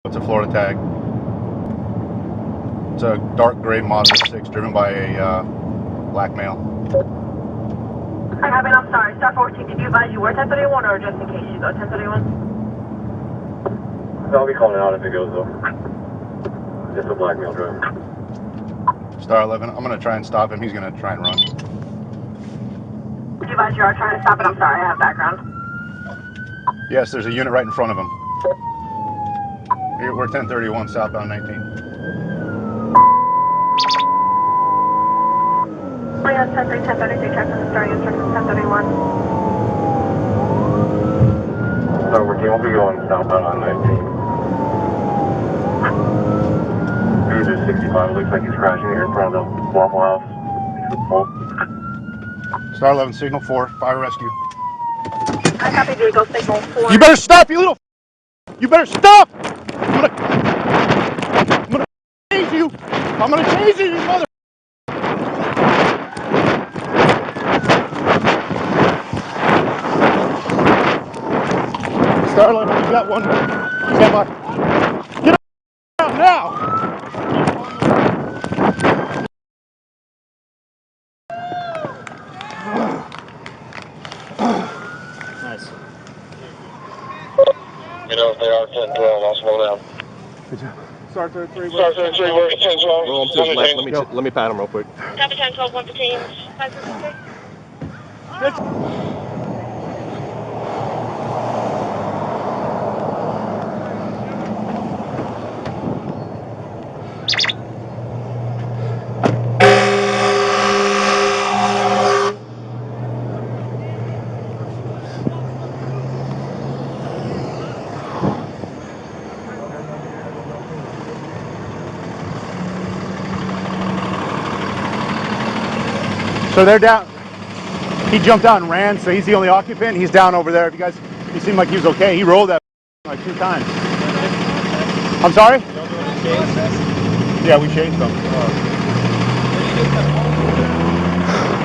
It's a Florida tag. It's a dark gray Mazda 6 driven by a black male. Hi, Kevin, I'm sorry. Star 14, did you advise you were 1031 or just in case you go 1031? I'll be calling out if it goes though. Just a black male driver. Star 11, I'm going to try and stop him. He's going to try and run. Did you advise you are trying to stop it? I'm sorry, I have background. Yes, there's a unit right in front of him. Here, we're 1031 southbound 19. Oh yeah, 10-3, 1033, check from the starting instructions, 1031. Star 14, we'll be going southbound on 19. Cruiser 65, looks like he's crashing here in front of the Waffle House. Star 11, signal 4, fire rescue. I copy vehicle signal 4. You better stop, you little. You better stop. I'm gonna tase you. I'm gonna tase you, you mother. Star 11, you got one. You got my. Get out now. Nice. You know if they are 10-12, I'll slow down. Good job. Star 33, Star 33, works 10-12. Roll him to his left. Let me pat him real quick. Copy 10-12, 115. 563. So they're down. He jumped out and ran, so he's the only occupant. He's down over there. If you guys, he seemed like he was okay. He rolled that like 2 times. I'm sorry? Yeah, we chased him.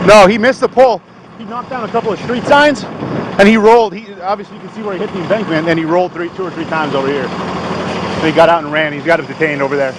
No, he missed the pole. He knocked down a couple of street signs, and he rolled. He obviously, you can see where he hit the embankment, and he rolled 2 or 3 times over here. So he got out and ran. He's got him detained over there.